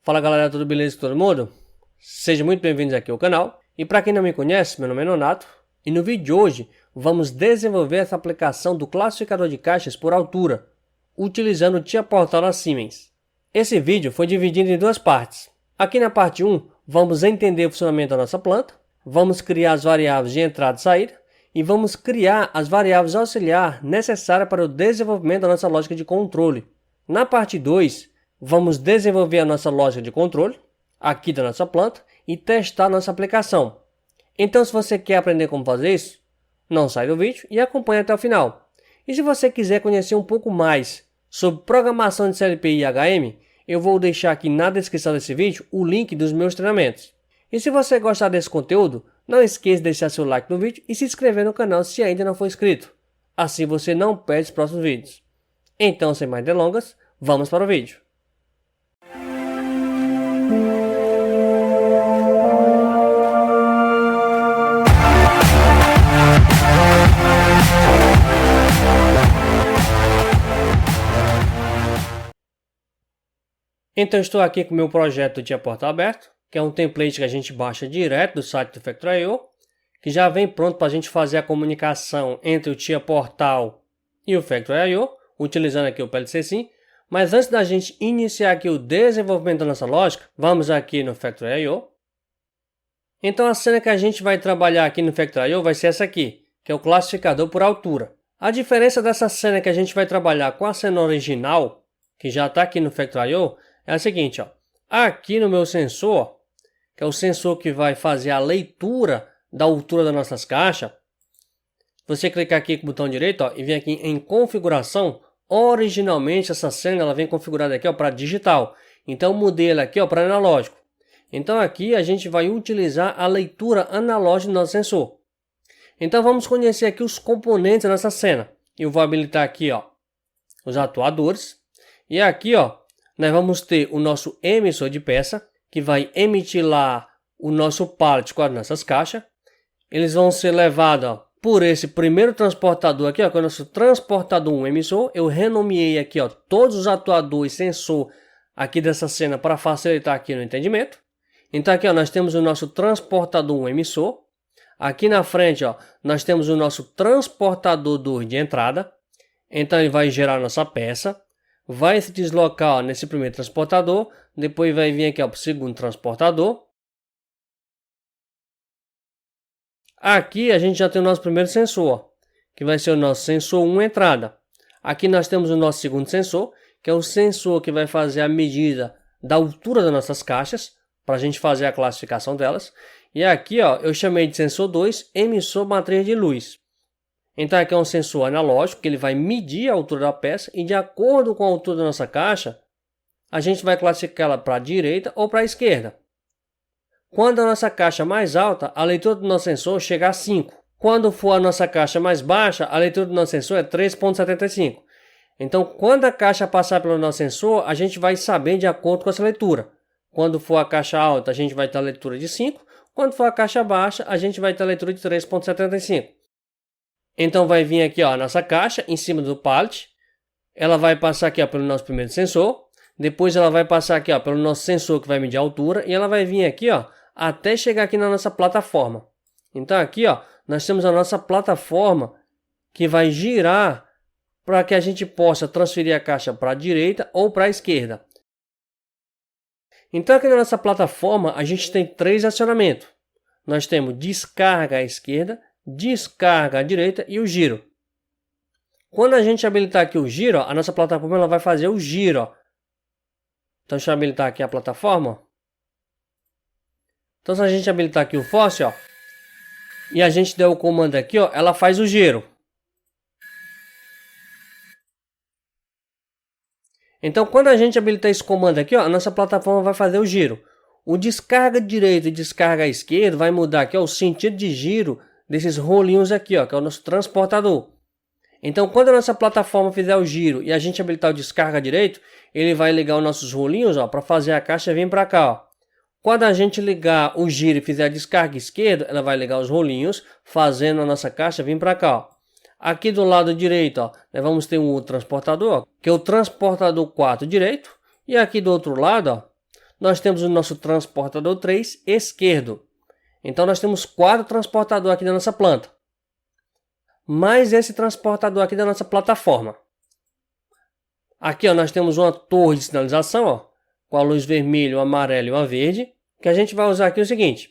Fala galera, tudo beleza com todo mundo? Sejam muito bem-vindos aqui ao canal. E para quem não me conhece, meu nome é Nonato. E no vídeo de hoje, vamos desenvolver essa aplicação do classificador de caixas por altura, utilizando o TIA Portal da Siemens. Esse vídeo foi dividido em duas partes. Aqui na parte 1, vamos entender o funcionamento da nossa planta, vamos criar as variáveis de entrada e saída, e vamos criar as variáveis auxiliar necessárias para o desenvolvimento da nossa lógica de controle. Na parte 2, vamos desenvolver a nossa lógica de controle, aqui da nossa planta, e testar a nossa aplicação. Então, se você quer aprender como fazer isso, não sai do vídeo e acompanhe até o final. E se você quiser conhecer um pouco mais sobre programação de CLP e HM, eu vou deixar aqui na descrição desse vídeo o link dos meus treinamentos. E se você gostar desse conteúdo, não esqueça de deixar seu like no vídeo e se inscrever no canal se ainda não for inscrito. Assim você não perde os próximos vídeos. Então, sem mais delongas, vamos para o vídeo. Então estou aqui com o meu projeto do TIA Portal aberto, que é um template que a gente baixa direto do site do Factory.io, que já vem pronto para a gente fazer a comunicação entre o TIA Portal e o Factory.io, utilizando aqui o PLC Sim. Mas antes da gente iniciar aqui o desenvolvimento da nossa lógica, vamos aqui no Factory.io. Então a cena que a gente vai trabalhar aqui no Factory.io vai ser essa aqui, que é o classificador por altura. A diferença dessa cena que a gente vai trabalhar com a cena original, que já está aqui no Factory.io, é a seguinte, ó. Aqui no meu sensor, que é o sensor que vai fazer a leitura da altura das nossas caixas, você clicar aqui com o botão direito, ó, e vir aqui em configuração. Originalmente essa cena ela vem configurada aqui para digital, então eu mudei ela aqui para analógico. Então aqui a gente vai utilizar a leitura analógica do nosso sensor. Então vamos conhecer aqui os componentes dessa cena. Eu vou habilitar aqui, ó, os atuadores, e aqui, ó, nós vamos ter o nosso emissor de peça, que vai emitir lá o nosso pallet com as nossas caixas. Eles vão ser levados, ó, por esse primeiro transportador aqui, ó, que é o nosso transportador 1 emissor. Eu renomeei aqui, ó, todos os atuadores sensor aqui dessa cena para facilitar aqui no entendimento. Então aqui, ó, nós temos o nosso transportador 1 emissor. Aqui na frente, ó, nós temos o nosso transportador 2 de entrada. Então ele vai gerar a nossa peça. Vai se deslocar, ó, nesse primeiro transportador, depois vai vir aqui para o segundo transportador. Aqui a gente já tem o nosso primeiro sensor, ó, que vai ser o nosso sensor 1 entrada. Aqui nós temos o nosso segundo sensor, que é o sensor que vai fazer a medida da altura das nossas caixas, para a gente fazer a classificação delas. E aqui, ó, eu chamei de sensor 2, emissor matriz de luz. Então aqui é um sensor analógico que ele vai medir a altura da peça e de acordo com a altura da nossa caixa, a gente vai classificar ela para a direita ou para a esquerda. Quando a nossa caixa mais alta, a leitura do nosso sensor chega a 5. Quando for a nossa caixa mais baixa, a leitura do nosso sensor é 3,75. Então quando a caixa passar pelo nosso sensor, a gente vai saber de acordo com essa leitura. Quando for a caixa alta, a gente vai ter a leitura de 5. Quando for a caixa baixa, a gente vai ter a leitura de 3,75. Então vai vir aqui, ó, a nossa caixa em cima do pallet. Ela vai passar aqui, ó, pelo nosso primeiro sensor. Depois ela vai passar aqui, ó, pelo nosso sensor que vai medir a altura. E ela vai vir aqui, ó, até chegar aqui na nossa plataforma. Então aqui, ó, nós temos a nossa plataforma que vai girar para que a gente possa transferir a caixa para a direita ou para a esquerda. Então aqui na nossa plataforma a gente tem 3 acionamentos. Nós temos descarga à esquerda, descarga à direita e o giro. Quando a gente habilitar aqui o giro, ó, a nossa plataforma ela vai fazer o giro. Ó. Então deixa eu habilitar aqui a plataforma. Ó. Então se a gente habilitar aqui o force, ó, e a gente der o comando aqui, ó, ela faz o giro. Então quando a gente habilitar esse comando aqui, ó, a nossa plataforma vai fazer o giro. O descarga direito e descarga esquerdo vai mudar aqui, ó, o sentido de giro desses rolinhos aqui, ó, que é o nosso transportador. Então quando a nossa plataforma fizer o giro e a gente habilitar o descarga direito, ele vai ligar os nossos rolinhos, ó, para fazer a caixa vir para cá, ó. Quando a gente ligar o giro e fizer a descarga esquerda, ela vai ligar os rolinhos, fazendo a nossa caixa vir para cá, ó. Aqui do lado direito, ó, nós vamos ter um outro transportador, ó, que é o transportador 4 direito. E aqui do outro lado, ó, nós temos o nosso transportador 3 esquerdo. Então nós temos 4 transportadores aqui na nossa planta. Mais esse transportador aqui da nossa plataforma. Aqui ó, nós temos uma torre de sinalização ó, com a luz vermelha, o amarelo e uma verde. Que a gente vai usar aqui o seguinte.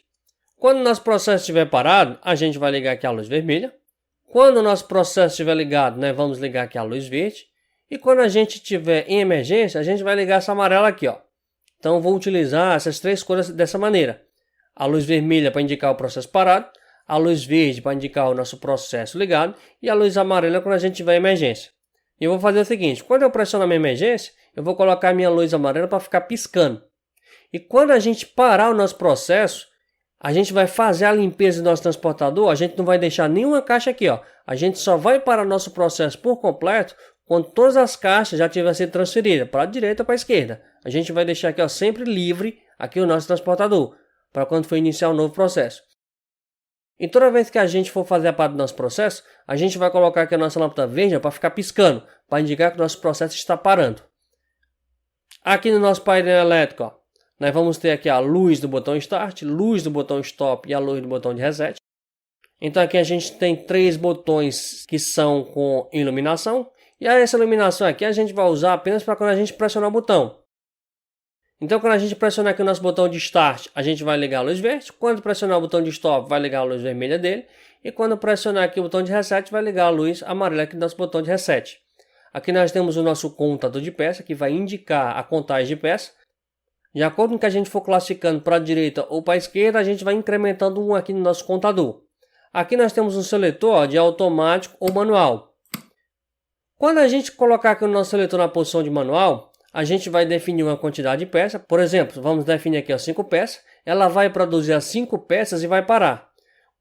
Quando o nosso processo estiver parado, a gente vai ligar aqui a luz vermelha. Quando o nosso processo estiver ligado, nós vamos ligar aqui a luz verde. E quando a gente estiver em emergência, a gente vai ligar essa amarela aqui, ó. Então, eu vou utilizar essas 3 cores dessa maneira. A luz vermelha para indicar o processo parado, a luz verde para indicar o nosso processo ligado e a luz amarela quando a gente tiver em emergência. E eu vou fazer o seguinte, quando eu pressionar a minha emergência, eu vou colocar a minha luz amarela para ficar piscando. E quando a gente parar o nosso processo, a gente vai fazer a limpeza do nosso transportador, a gente não vai deixar nenhuma caixa aqui, ó. A gente só vai parar o nosso processo por completo quando todas as caixas já tiverem sido transferidas para a direita ou para a esquerda. A gente vai deixar aqui ó, sempre livre aqui o nosso transportador, para quando for iniciar um novo processo. E toda vez que a gente for fazer a parte do nosso processo, a gente vai colocar aqui a nossa lâmpada verde para ficar piscando, para indicar que o nosso processo está parando. Aqui no nosso painel elétrico, ó, nós vamos ter aqui a luz do botão Start, luz do botão Stop e a luz do botão de Reset. Então aqui a gente tem 3 botões que são com iluminação. E essa iluminação aqui a gente vai usar apenas para quando a gente pressionar o botão. Então quando a gente pressionar aqui o nosso botão de Start, a gente vai ligar a luz verde. Quando pressionar o botão de Stop, vai ligar a luz vermelha dele. E quando pressionar aqui o botão de Reset, vai ligar a luz amarela aqui do nosso botão de Reset. Aqui nós temos o nosso contador de peça, que vai indicar a contagem de peça. De acordo com o que a gente for classificando para a direita ou para a esquerda, a gente vai incrementando um aqui no nosso contador. Aqui nós temos um seletor ó, de automático ou manual. Quando a gente colocar aqui o nosso seletor na posição de manual, a gente vai definir uma quantidade de peças. Por exemplo, vamos definir aqui ó, 5 peças. Ela vai produzir as 5 peças e vai parar.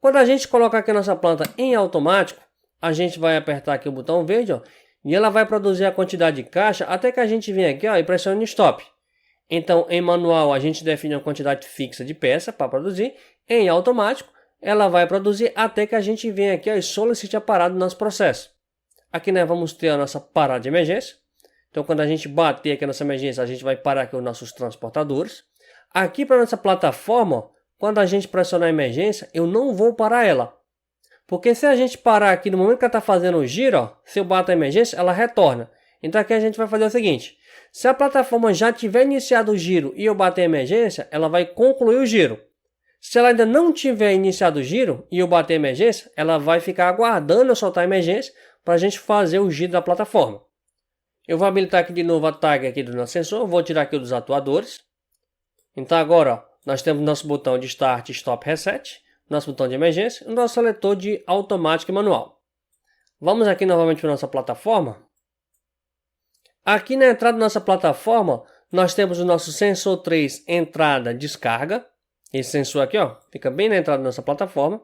Quando a gente colocar aqui a nossa planta em automático, a gente vai apertar aqui o botão verde ó, e ela vai produzir a quantidade de caixa até que a gente venha aqui ó, e pressione Stop. Então, em manual, a gente define uma quantidade fixa de peça para produzir. Em automático, ela vai produzir até que a gente venha aqui ó, e solicite a parada do nosso processo. Aqui nós vamos ter a nossa parada de emergência. Então, quando a gente bater aqui a nossa emergência, a gente vai parar aqui os nossos transportadores. Aqui para a nossa plataforma, ó, quando a gente pressionar a emergência, eu não vou parar ela. Porque se a gente parar aqui no momento que ela está fazendo o giro, ó, se eu bato a emergência, ela retorna. Então aqui a gente vai fazer o seguinte. Se a plataforma já tiver iniciado o giro e eu bater a emergência, ela vai concluir o giro. Se ela ainda não tiver iniciado o giro e eu bater a emergência, ela vai ficar aguardando eu soltar a emergência para a gente fazer o giro da plataforma. Eu vou habilitar aqui de novo a tag aqui do nosso sensor, vou tirar aqui dos atuadores. Então agora ó, nós temos nosso botão de Start, Stop, Reset, nosso botão de emergência e o nosso seletor de automático e manual. Vamos aqui novamente para a nossa plataforma. Aqui na entrada da nossa plataforma, nós temos o nosso sensor 3 entrada descarga. Esse sensor aqui ó, fica bem na entrada da nossa plataforma.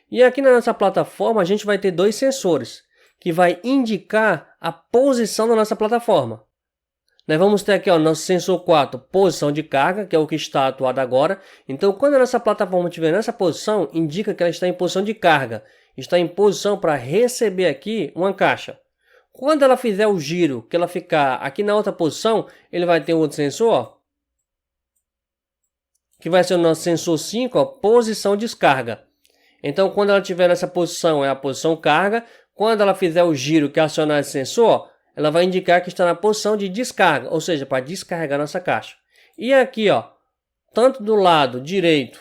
E aqui na nossa plataforma a gente vai ter 2 sensores, que vai indicar a posição da nossa plataforma. Nós vamos ter aqui ó, nosso sensor 4, posição de carga, que é o que está atuado agora. Então quando a nossa plataforma estiver nessa posição, indica que ela está em posição de carga. Está em posição para receber aqui uma caixa. Quando ela fizer o giro, que ela ficar aqui na outra posição, ele vai ter um outro sensor, ó, que vai ser o nosso sensor 5, ó, posição descarga. Então, quando ela estiver nessa posição, é a posição carga. Quando ela fizer o giro que acionar esse sensor, ó, ela vai indicar que está na posição de descarga, ou seja, para descarregar nossa caixa. E aqui, ó, tanto do lado direito,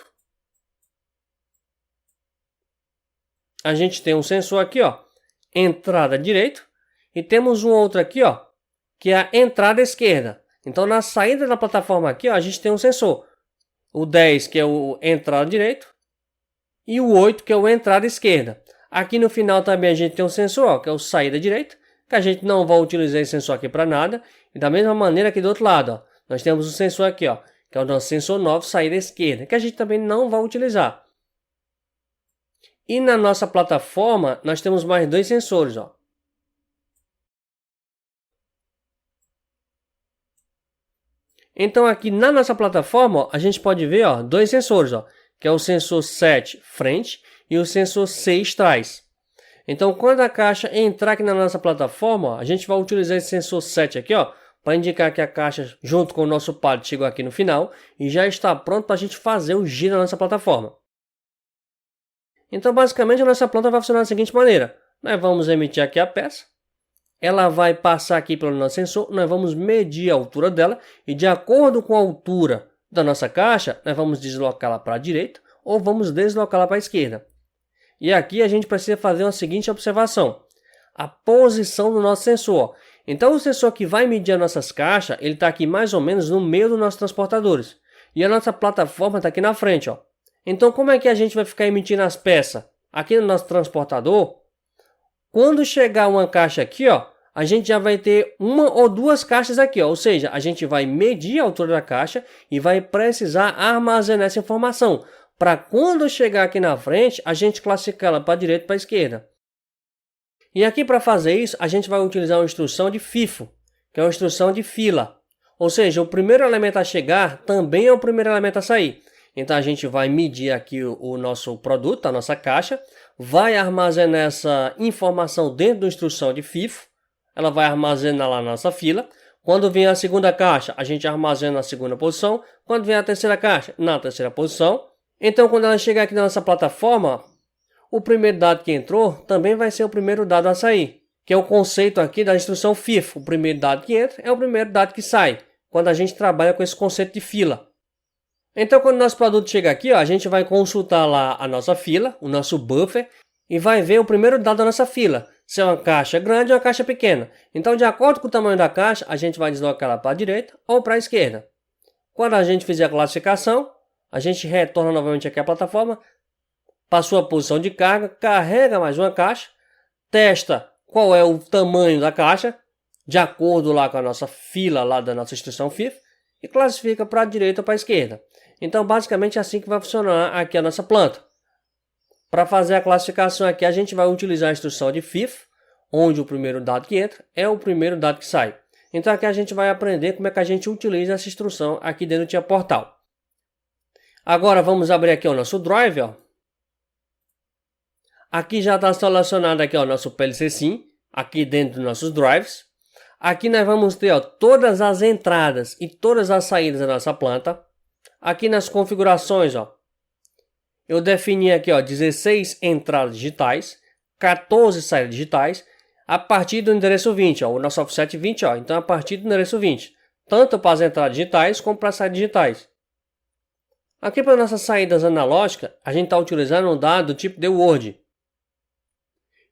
a gente tem um sensor aqui, ó, entrada direito. E temos um outro aqui, ó, que é a entrada esquerda. Então, na saída da plataforma aqui, ó, a gente tem um sensor. O 10, que é o entrada direito. E o 8, que é o entrada esquerda. Aqui no final também a gente tem um sensor, ó, que é o saída direito. Que a gente não vai utilizar esse sensor aqui para nada. E da mesma maneira aqui do outro lado, ó, nós temos um sensor aqui, ó, que é o nosso sensor 9, saída esquerda. Que a gente também não vai utilizar. E na nossa plataforma, nós temos mais 2 sensores, ó. Então aqui na nossa plataforma, ó, a gente pode ver ó, 2 sensores, ó, que é o sensor 7 frente e o sensor 6 trás. Então quando a caixa entrar aqui na nossa plataforma, ó, a gente vai utilizar esse sensor 7 aqui para indicar que a caixa junto com o nosso pallet chegou aqui no final e já está pronto para a gente fazer o giro na nossa plataforma. Então basicamente a nossa planta vai funcionar da seguinte maneira: nós vamos emitir aqui a peça, ela vai passar aqui pelo nosso sensor, nós vamos medir a altura dela e de acordo com a altura da nossa caixa, nós vamos deslocá-la para a direita ou vamos deslocá-la para a esquerda. E aqui a gente precisa fazer uma seguinte observação: a posição do nosso sensor. Então o sensor que vai medir as nossas caixas, ele está aqui mais ou menos no meio dos nossos transportadores. E a nossa plataforma está aqui na frente, ó. Então como é que a gente vai ficar emitindo as peças? Aqui no nosso transportador, quando chegar uma caixa aqui, ó, a gente já vai ter uma ou duas caixas aqui, ó. Ou seja, a gente vai medir a altura da caixa e vai precisar armazenar essa informação, para quando chegar aqui na frente, a gente classificar ela para a direita e para a esquerda. E aqui para fazer isso, a gente vai utilizar uma instrução de FIFO, que é uma instrução de fila. Ou seja, o primeiro elemento a chegar também é o primeiro elemento a sair. Então a gente vai medir aqui o nosso produto, a nossa caixa, vai armazenar essa informação dentro da instrução de FIFO, ela vai armazenar lá na nossa fila. Quando vem a segunda caixa, a gente armazena na segunda posição. Quando vem a terceira caixa, na terceira posição. Então quando ela chegar aqui na nossa plataforma, o primeiro dado que entrou também vai ser o primeiro dado a sair, que é o conceito aqui da instrução FIFO. O primeiro dado que entra é o primeiro dado que sai, quando a gente trabalha com esse conceito de fila. Então quando o nosso produto chega aqui, ó, a gente vai consultar lá a nossa fila, o nosso buffer, e vai ver o primeiro dado da nossa fila, se é uma caixa grande ou uma caixa pequena. Então de acordo com o tamanho da caixa, a gente vai deslocar ela para a direita ou para a esquerda. Quando a gente fizer a classificação, a gente retorna novamente aqui à plataforma, para sua posição de carga, carrega mais uma caixa, testa qual é o tamanho da caixa, de acordo lá com a nossa fila lá da nossa instrução FIFO, e classifica para a direita ou para a esquerda. Então basicamente é assim que vai funcionar aqui a nossa planta. Para fazer a classificação aqui, a gente vai utilizar a instrução de FIFO, onde o primeiro dado que entra é o primeiro dado que sai. Então aqui a gente vai aprender como é que a gente utiliza essa instrução aqui dentro do TIA Portal. Agora vamos abrir aqui o nosso drive, ó. Aqui já está selecionado aqui, ó, o nosso PLC Sim, aqui dentro dos nossos drives. Aqui nós vamos ter, ó, todas as entradas e todas as saídas da nossa planta. Aqui nas configurações, ó, eu defini aqui, ó, 16 entradas digitais, 14 saídas digitais, a partir do endereço 20, ó, o nosso offset 20, ó, então a partir do endereço 20, tanto para as entradas digitais como para as saídas digitais. Aqui para nossas saídas analógicas, a gente está utilizando um dado do tipo The Word.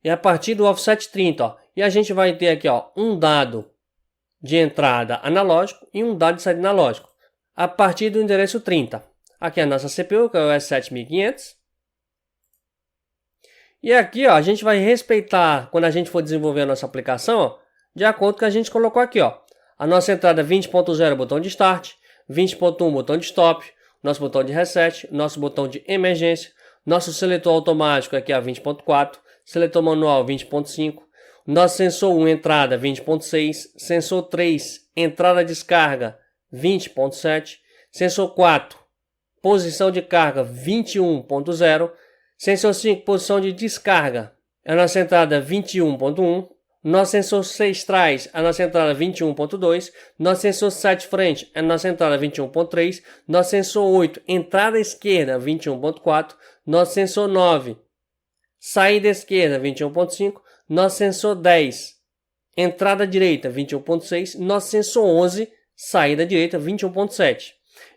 E a partir do offset 30, ó, e a gente vai ter aqui, ó, um dado de entrada analógico e um dado de saída analógico, a partir do endereço 30. Aqui é a nossa CPU, que é o S7500. E aqui, ó, a gente vai respeitar, quando a gente for desenvolver a nossa aplicação, ó, de acordo com o que a gente colocou aqui, ó. A nossa entrada 20.0, botão de Start, 20.1, botão de Stop, nosso botão de Reset, nosso botão de Emergência, nosso seletor automático aqui é 20.4, seletor manual 20.5, nosso sensor 1 entrada 20.6, sensor 3 entrada descarga 20.7, sensor 4 posição de carga 21.0, sensor 5 posição de descarga, a nossa entrada 21.1, nosso sensor 6 trás, a nossa entrada 21.2, nosso sensor 7 frente, a nossa entrada 21.3, nosso sensor 8 entrada esquerda 21.4, nosso sensor 9 saída esquerda 21.5, nosso sensor 10 entrada direita 21.6, nosso sensor 11 saída direita 21.7.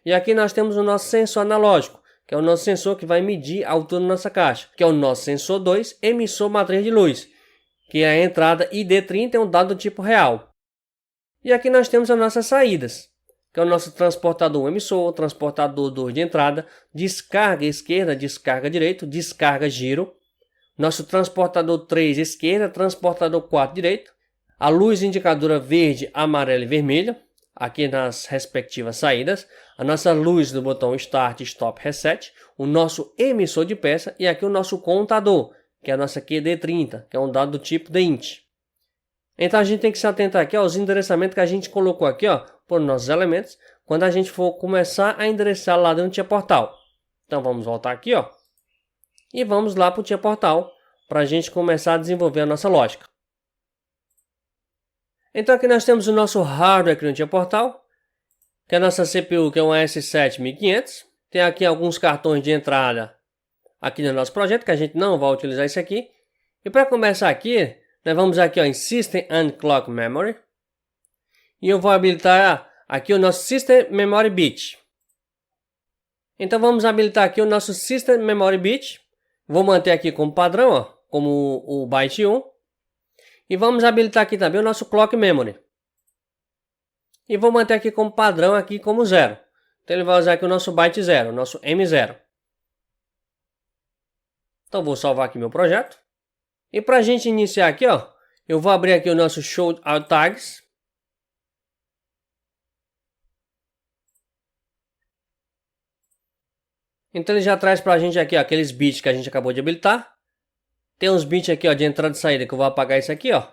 E aqui nós temos o nosso sensor analógico, que é o nosso sensor que vai medir a altura da nossa caixa, que é o nosso sensor 2, emissor matriz de luz, que é a entrada ID30, é um dado do tipo real. E aqui nós temos as nossas saídas, que é o nosso transportador emissor, transportador 2 de entrada, descarga esquerda, descarga direito, descarga giro, nosso transportador 3 esquerda, transportador 4 direito, a luz indicadora verde, amarela e vermelha, aqui nas respectivas saídas, a nossa luz do botão Start, Stop, Reset, o nosso emissor de peça e aqui o nosso contador, que é a nossa QD30, que é um dado do tipo DINT. Então a gente tem que se atentar aqui aos endereçamentos que a gente colocou aqui, ó, por nossos elementos, quando a gente for começar a endereçar lá dentro do TIA Portal. Então vamos voltar aqui, ó, e vamos lá para o TIA Portal, para a gente começar a desenvolver a nossa lógica. Então aqui nós temos o nosso hardware aqui no Tia Portal, que é a nossa CPU, que é uma S7 1500. Tem aqui alguns cartões de entrada aqui no nosso projeto, que a gente não vai utilizar isso aqui. E para começar aqui, nós vamos aqui ó, em System and Clock Memory. E eu vou habilitar aqui o nosso System Memory Bit. Então vamos habilitar aqui o nosso System Memory Bit. Vou manter aqui como padrão, ó, como o byte 1. E vamos habilitar aqui também o nosso Clock Memory. E vou manter aqui como padrão, aqui como 0. Então ele vai usar aqui o nosso byte 0, o nosso M0. Então vou salvar aqui meu projeto. E para a gente iniciar aqui, ó, eu vou abrir aqui o nosso Show Out Tags. Então ele já traz para a gente aqui ó, aqueles bits que a gente acabou de habilitar. Tem uns bits aqui ó, de entrada e saída que eu vou apagar isso aqui, ó.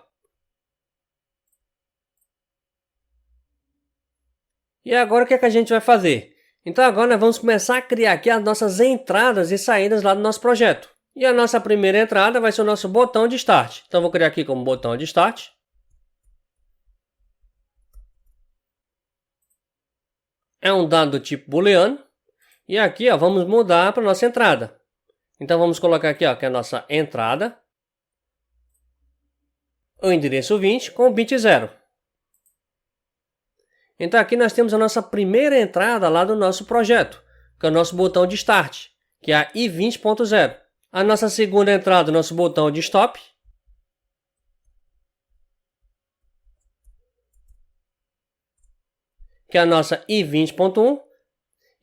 E agora o que é que a gente vai fazer? Então agora nós vamos começar a criar aqui as nossas entradas e saídas lá do nosso projeto. E a nossa primeira entrada vai ser o nosso botão de Start. Então eu vou criar aqui como botão de Start. É um dado do tipo booleano. E aqui ó, vamos mudar para a nossa entrada. Então vamos colocar aqui ó, que é a nossa entrada. O endereço 20 com o bit 0. Então aqui nós temos a nossa primeira entrada lá do nosso projeto, que é o nosso botão de Start, que é a i20.0. A nossa segunda entrada, nosso botão de Stop. Que é a nossa i20.1.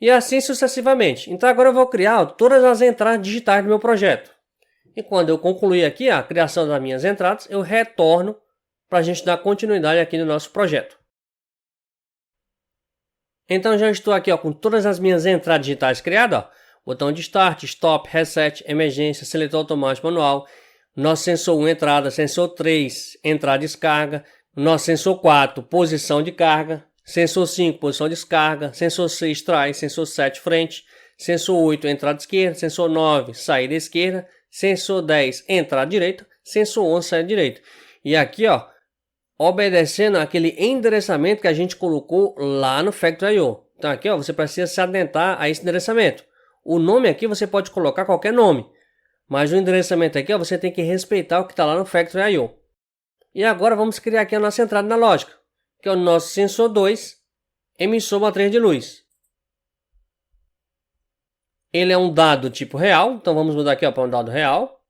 E assim sucessivamente. Então agora eu vou criar ó, todas as entradas digitais do meu projeto. E quando eu concluir aqui a criação das minhas entradas, eu retorno para a gente dar continuidade aqui no nosso projeto. Então já estou aqui ó, com todas as minhas entradas digitais criadas. Ó. Botão de Start, Stop, Reset, Emergência, Seletor Automático Manual. Nosso sensor 1 entrada, sensor 3 entrada e descarga. Nosso sensor 4 posição de carga. Sensor 5 posição de descarga. Sensor 6 trás, sensor 7 frente. Sensor 8 entrada esquerda. Sensor 9 saída esquerda. Sensor 10 entrada direita. Sensor 11 saída direita. E aqui ó, obedecendo aquele endereçamento que a gente colocou lá no Factory.io. Então aqui ó, você precisa se atentar a esse endereçamento. O nome aqui você pode colocar qualquer nome, mas o endereçamento aqui ó, você tem que respeitar o que está lá no Factory.io. E agora vamos criar aqui a nossa entrada na lógica, que é o nosso sensor 2, emissor matriz de luz. Ele é um dado tipo real, então vamos mudar aqui para um dado real.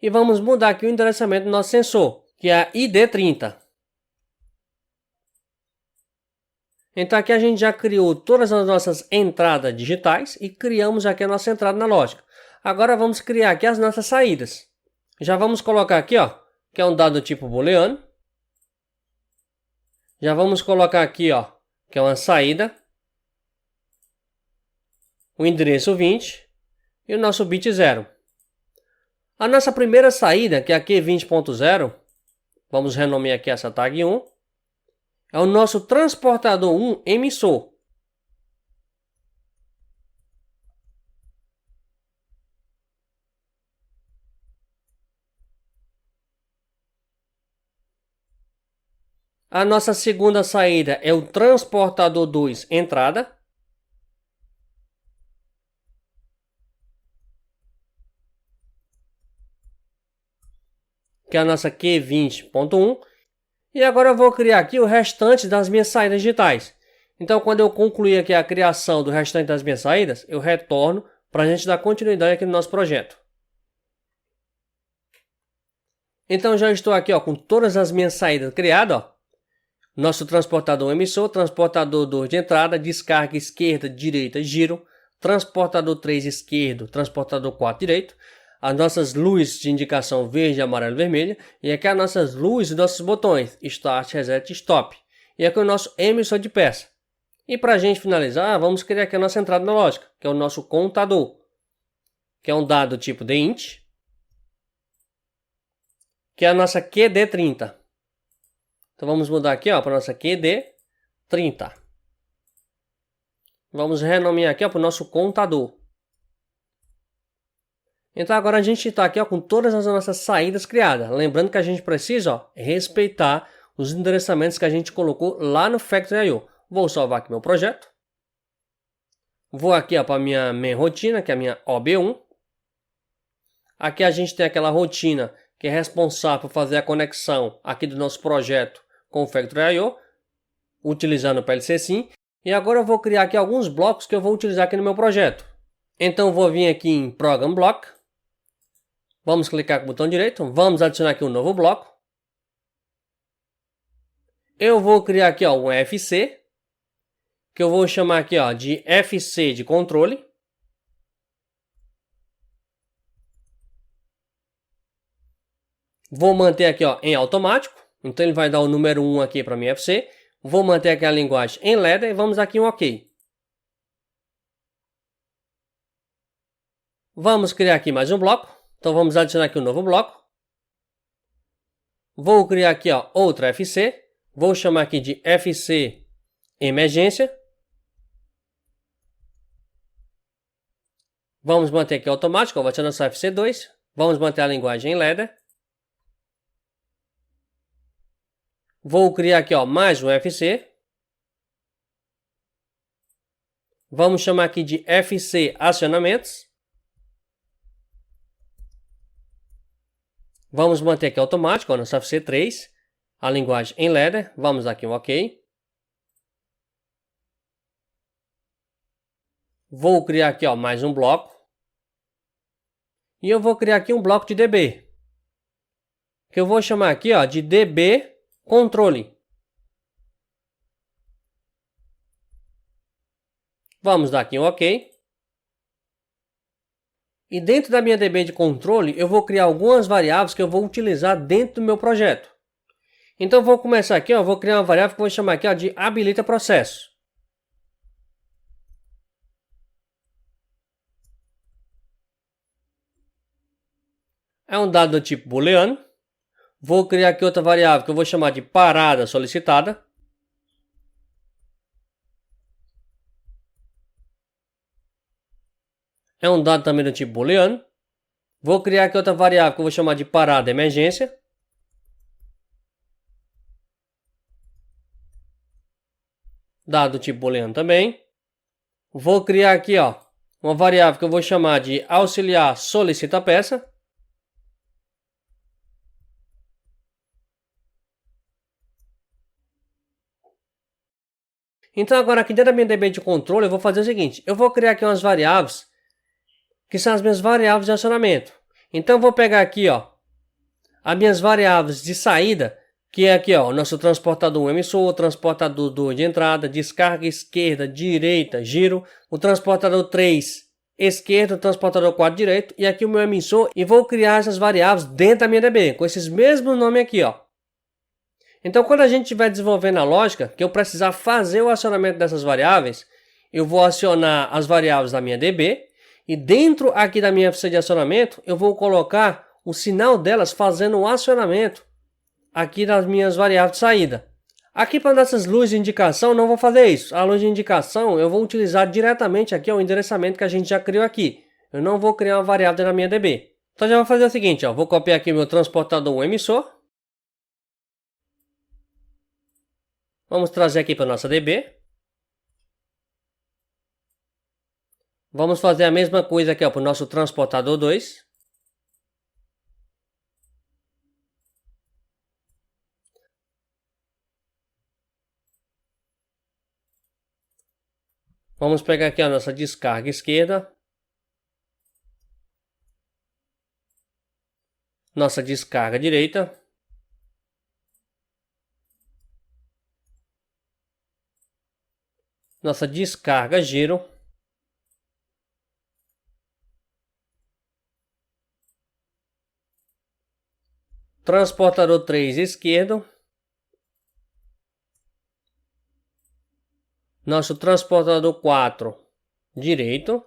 E vamos mudar aqui o endereçamento do nosso sensor, que é a ID30. Então aqui a gente já criou todas as nossas entradas digitais e criamos aqui a nossa entrada na lógica. Agora vamos criar aqui as nossas saídas. Já vamos colocar aqui, ó, que é um dado tipo booleano. Já vamos colocar aqui, ó, que é uma saída. O endereço 20 e o nosso bit 0. A nossa primeira saída, que é aqui 20.0, vamos renomear aqui essa tag 1, é o nosso transportador 1 emissor. A nossa segunda saída é o transportador 2 entrada. Que é a nossa Q20.1. E agora eu vou criar aqui o restante das minhas saídas digitais. Então, quando eu concluir aqui a criação do restante das minhas saídas, eu retorno para a gente dar continuidade aqui no nosso projeto. Então, já estou aqui ó, com todas as minhas saídas criadas. Ó. Nosso transportador emissor, transportador 2 de entrada, descarga esquerda, direita, giro, transportador 3 esquerdo, transportador 4 direito. As nossas luzes de indicação verde, amarelo e vermelha. E aqui as nossas luzes e nossos botões Start, Reset e Stop. E aqui o nosso emissor de peça. E para a gente finalizar, vamos criar aqui a nossa entrada na lógica, que é o nosso contador. Que é um dado tipo de int. Que é a nossa QD30. Então vamos mudar aqui para a nossa QD30. Vamos renomear aqui para o nosso contador. Então agora a gente está aqui ó, com todas as nossas saídas criadas. Lembrando que a gente precisa ó, respeitar os endereçamentos que a gente colocou lá no Factory.io. Vou salvar aqui meu projeto. Vou aqui para a minha main rotina, que é a minha OB1. Aqui a gente tem aquela rotina que é responsável por fazer a conexão aqui do nosso projeto com o Factory.io, utilizando o PLC Sim. E agora eu vou criar aqui alguns blocos que eu vou utilizar aqui no meu projeto. Então eu vou vir aqui em Program Block. Vamos clicar com o botão direito. Vamos adicionar aqui um novo bloco. Eu vou criar aqui ó, um FC, que eu vou chamar aqui ó, de FC de controle. Vou manter aqui ó, em automático. Então ele vai dar o número 1 aqui para minha FC. Vou manter aqui a linguagem em ladder e vamos aqui em OK. Vamos criar aqui mais um bloco. Então vamos adicionar aqui um novo bloco. Vou criar aqui ó, outra FC. Vou chamar aqui de FC emergência. Vamos manter aqui automático. Vou adicionar só FC2. Vamos manter a linguagem em ladder. Vou criar aqui ó, mais um FC. Vamos chamar aqui de FC acionamentos. Vamos manter aqui automático, ó, nosso FC3. A linguagem em ladder. Vamos aqui em OK. Vou criar aqui ó, mais um bloco. E eu vou criar aqui um bloco de DB. Que eu vou chamar aqui ó, de DB controle. Vamos dar aqui um OK. E dentro da minha DB de controle, eu vou criar algumas variáveis que eu vou utilizar dentro do meu projeto. Então eu vou começar aqui, ó, vou criar uma variável que eu vou chamar aqui ó, de habilita processo. É um dado do tipo booleano. Vou criar aqui outra variável que eu vou chamar de parada solicitada. É um dado também do tipo booleano. Vou criar aqui outra variável que eu vou chamar de parada emergência. Dado do tipo booleano também. Vou criar aqui ó, uma variável que eu vou chamar de auxiliar solicita peça. Então agora aqui dentro da minha DB de controle eu vou fazer o seguinte. Eu vou criar aqui umas variáveis que são as minhas variáveis de acionamento. Então eu vou pegar aqui ó, as minhas variáveis de saída, que é aqui ó, o nosso transportador emissor, transportador de entrada, descarga esquerda, direita, giro, o transportador 3 esquerdo, o transportador 4 direito e aqui o meu emissor, e vou criar essas variáveis dentro da minha DB, com esses mesmos nomes aqui ó. Então quando a gente estiver desenvolvendo a lógica, que eu precisar fazer o acionamento dessas variáveis, eu vou acionar as variáveis da minha DB, e dentro aqui da minha FC de acionamento, eu vou colocar o sinal delas fazendo o acionamento aqui das minhas variáveis de saída. Aqui para essas luzes de indicação, não vou fazer isso. A luz de indicação eu vou utilizar diretamente aqui o endereçamento que a gente já criou aqui. Eu não vou criar uma variável na minha DB. Então já vou fazer o seguinte, ó, vou copiar aqui meu transportador emissor. Vamos trazer aqui para nossa DB. Vamos fazer a mesma coisa aqui para o nosso transportador 2. Vamos pegar aqui a nossa descarga esquerda. Nossa descarga direita. Nossa descarga giro. Transportador 3 esquerdo. Nosso transportador 4 direito.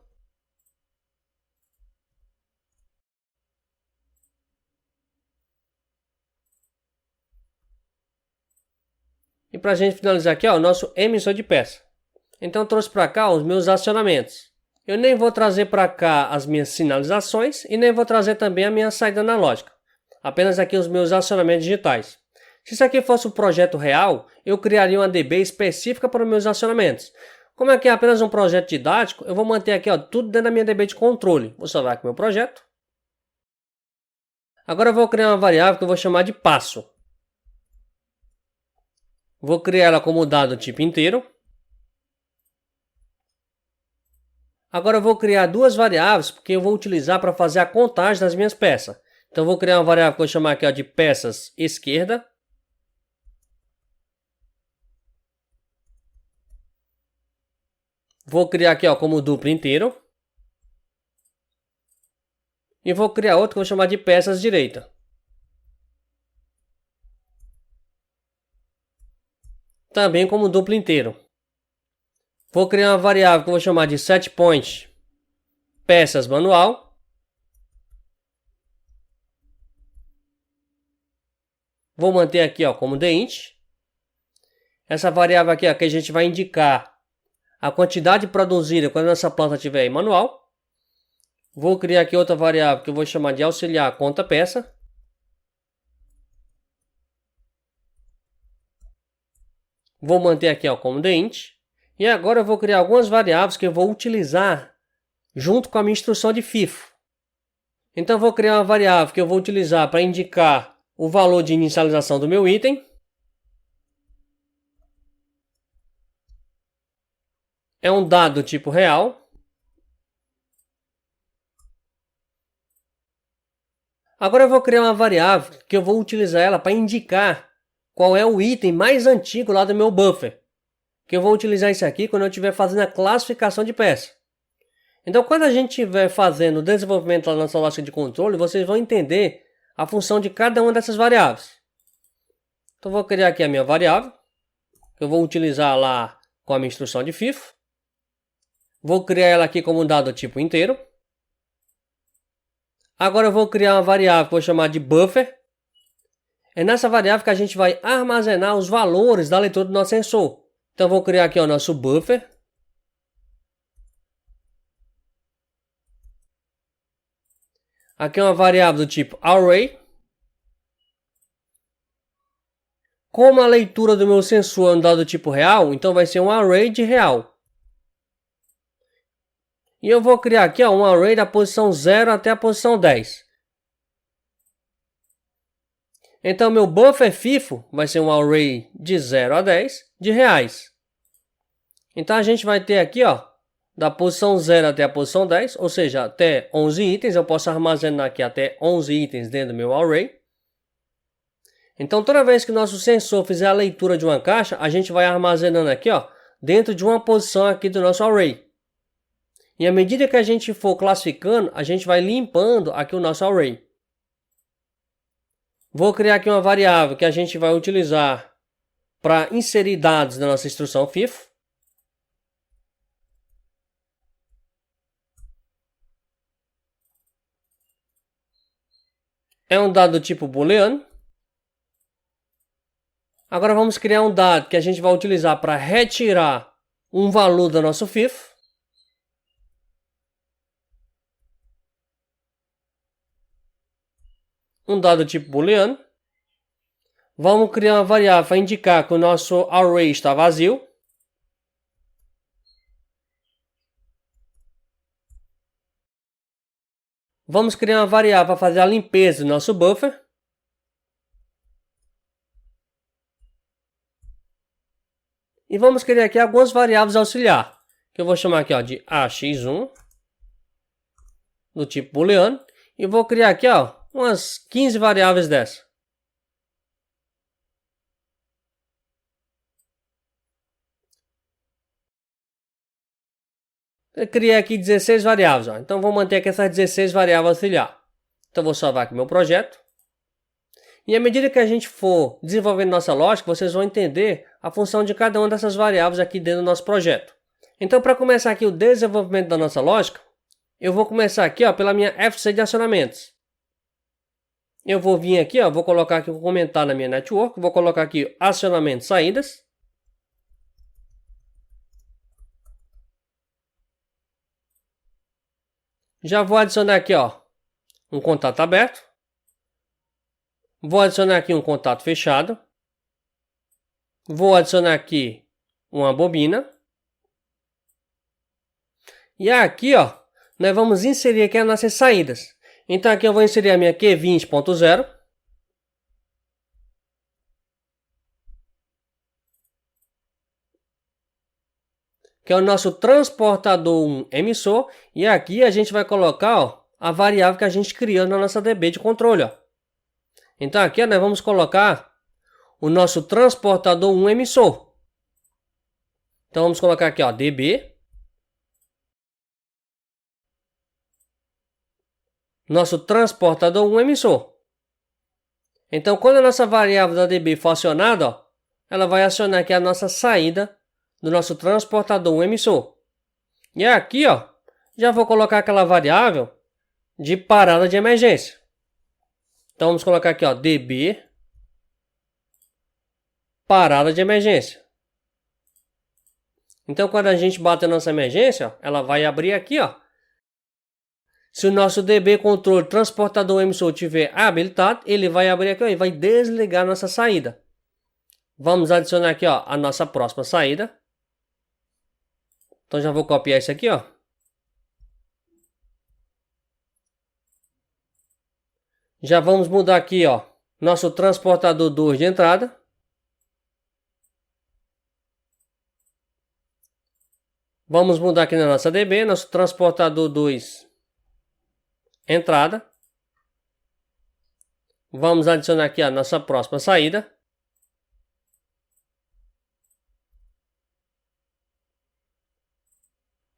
E para a gente finalizar aqui, ó, o nosso emissor de peça. Então eu trouxe para cá os meus acionamentos. Eu nem vou trazer para cá as minhas sinalizações e nem vou trazer também a minha saída analógica. Apenas aqui os meus acionamentos digitais. Se isso aqui fosse um projeto real, eu criaria uma DB específica para os meus acionamentos. Como aqui é apenas um projeto didático, eu vou manter aqui tudo dentro da minha DB de controle. Vou salvar aqui meu projeto. Agora eu vou criar uma variável que eu vou chamar de passo. Vou criar ela como dado tipo inteiro. Agora eu vou criar duas variáveis, porque eu vou utilizar para fazer a contagem das minhas peças. Então eu vou criar uma variável que eu vou chamar aqui de peças esquerda. Vou criar aqui como duplo inteiro. E vou criar outro que eu vou chamar de peças direita. Também como duplo inteiro. Vou criar uma variável que eu vou chamar de setPoint peças manual. Vou manter aqui como deint. Essa variável aqui que a gente vai indicar a quantidade produzida quando essa planta estiver em manual. Vou criar aqui outra variável que eu vou chamar de auxiliar conta peça. Vou manter aqui como deint. E agora eu vou criar algumas variáveis que eu vou utilizar junto com a minha instrução de FIFO. Então eu vou criar uma variável que eu vou utilizar para indicar o valor de inicialização do meu item. É um dado do tipo real. Agora eu vou criar uma variável que eu vou utilizar ela para indicar qual é o item mais antigo lá do meu buffer. Que eu vou utilizar isso aqui quando eu estiver fazendo a classificação de peça. Então quando a gente estiver fazendo o desenvolvimento da nossa lógica de controle, vocês vão entender a função de cada uma dessas variáveis. Então vou criar aqui a minha variável, que eu vou utilizar lá com a minha instrução de FIFO. Vou criar ela aqui como um dado tipo inteiro. Agora eu vou criar uma variável que eu vou chamar de buffer. É nessa variável que a gente vai armazenar os valores da leitura do nosso sensor. Então vou criar aqui o nosso buffer. Aqui é uma variável do tipo array. Como a leitura do meu sensor é um dado do tipo real, então vai ser um array de real. E eu vou criar aqui um array da posição 0 até a posição 10. Então meu buffer FIFO vai ser um array de 0 a 10 de reais. Então a gente vai ter aqui da posição 0 até a posição 10, ou seja, até 11 itens. Eu posso armazenar aqui até 11 itens dentro do meu array. Então toda vez que o nosso sensor fizer a leitura de uma caixa, a gente vai armazenando aqui dentro de uma posição aqui do nosso array. E à medida que a gente for classificando, a gente vai limpando aqui o nosso array. Vou criar aqui uma variável que a gente vai utilizar para inserir dados na nossa instrução FIFO. É um dado do tipo booleano. Agora vamos criar um dado que a gente vai utilizar para retirar um valor do nosso FIFO. Um dado tipo booleano. Vamos criar uma variável para indicar que o nosso array está vazio. Vamos criar uma variável para fazer a limpeza do nosso buffer. E vamos criar aqui algumas variáveis auxiliar, que eu vou chamar aqui de AX1, do tipo booleano. E vou criar aqui umas 15 variáveis dessa. Eu criei aqui 16 variáveis. Então vou manter aqui essas 16 variáveis auxiliar. Então vou salvar aqui meu projeto. E à medida que a gente for desenvolvendo nossa lógica, vocês vão entender a função de cada uma dessas variáveis aqui dentro do nosso projeto. Então para começar aqui o desenvolvimento da nossa lógica, eu vou começar aqui pela minha FC de acionamentos. Eu vou vir aqui, vou colocar aqui um comentário na minha network, vou colocar aqui acionamento saídas. Já vou adicionar aqui, ó, um contato aberto. Vou adicionar aqui um contato fechado. Vou adicionar aqui uma bobina. E aqui, ó, nós vamos inserir aqui as nossas saídas. Então aqui eu vou inserir a minha Q20.0. Que é o nosso transportador 1 emissor. E aqui a gente vai colocar, ó, a variável que a gente criou na nossa DB de controle, ó. Então aqui, ó, nós vamos colocar o nosso transportador 1 emissor. Então vamos colocar aqui, ó, DB. Nosso transportador 1 emissor. Então quando a nossa variável da DB for acionada, ó, ela vai acionar aqui a nossa saída do nosso transportador 1 emissor. E aqui, ó, já vou colocar aquela variável de parada de emergência. Então vamos colocar aqui, ó, DB parada de emergência. Então quando a gente bater a nossa emergência, ó, ela vai abrir aqui, ó. Se o nosso DB controle transportador emissor estiver habilitado, ele vai abrir aqui, ó, e vai desligar a nossa saída. Vamos adicionar aqui, ó, a nossa próxima saída. Então já vou copiar isso aqui, ó. Já vamos mudar aqui, ó, nosso transportador 2 de entrada. Vamos mudar aqui na nossa DB, nosso transportador 2 entrada. Vamos adicionar aqui a nossa próxima saída.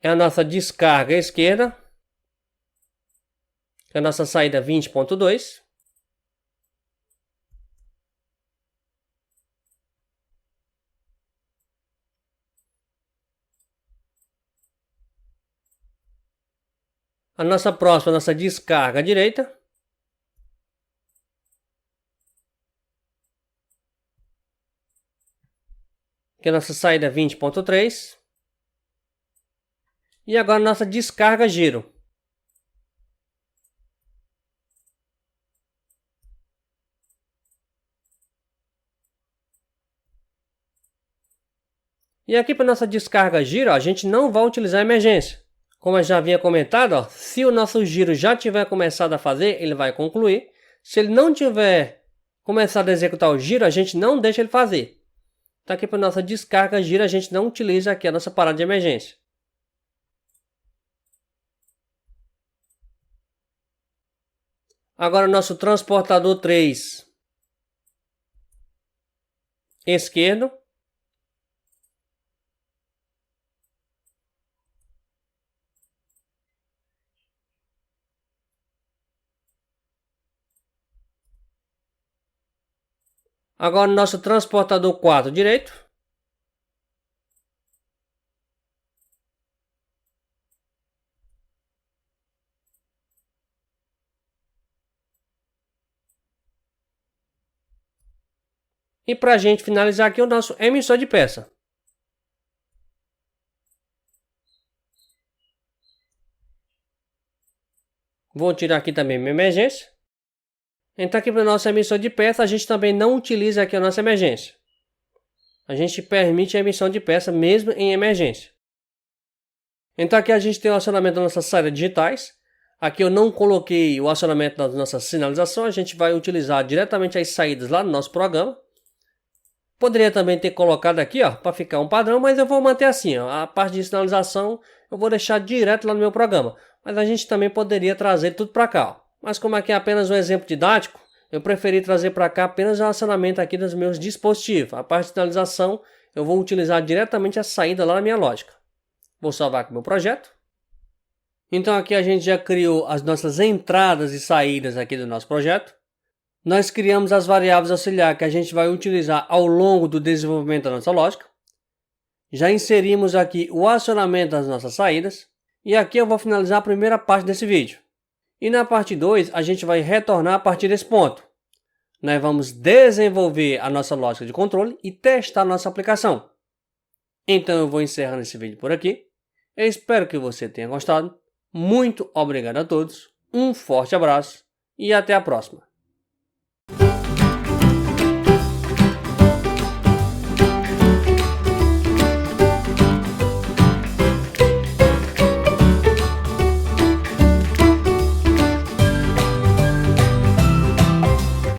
É a nossa descarga à esquerda. É a nossa saída 20.2. A nossa próxima, a nossa descarga à direita. Que é a nossa saída 20.3. E agora a nossa descarga giro. E aqui para nossa descarga giro, ó, a gente não vai utilizar emergência. Como eu já havia comentado, ó, se o nosso giro já tiver começado a fazer, ele vai concluir. Se ele não tiver começado a executar o giro, a gente não deixa ele fazer. Então aqui para nossa descarga giro, a gente não utiliza aqui a nossa parada de emergência. Agora o nosso transportador 3 esquerdo. Agora o nosso transportador 4 direito. E para a gente finalizar aqui o nosso emissor de peça. Vou tirar aqui também minha emergência. Então aqui para o nosso emissor de peça, a gente também não utiliza aqui a nossa emergência. A gente permite a emissão de peça mesmo em emergência. Então aqui a gente tem o acionamento das nossas saídas digitais. Aqui eu não coloquei o acionamento das nossas sinalizações. A gente vai utilizar diretamente as saídas lá no nosso programa. Poderia também ter colocado aqui, ó, para ficar um padrão, mas eu vou manter assim, ó. A parte de sinalização eu vou deixar direto lá no meu programa. Mas a gente também poderia trazer tudo para cá, ó. Mas como aqui é apenas um exemplo didático, eu preferi trazer para cá apenas o acionamento aqui dos meus dispositivos. A parte de sinalização eu vou utilizar diretamente a saída lá na minha lógica. Vou salvar aqui o meu projeto. Então aqui a gente já criou as nossas entradas e saídas aqui do nosso projeto. Nós criamos as variáveis auxiliares que a gente vai utilizar ao longo do desenvolvimento da nossa lógica. Já inserimos aqui o acionamento das nossas saídas. E aqui eu vou finalizar a primeira parte desse vídeo. E na parte 2 a gente vai retornar a partir desse ponto. Nós vamos desenvolver a nossa lógica de controle e testar a nossa aplicação. Então eu vou encerrando esse vídeo por aqui. Eu espero que você tenha gostado. Muito obrigado a todos, um forte abraço e até a próxima.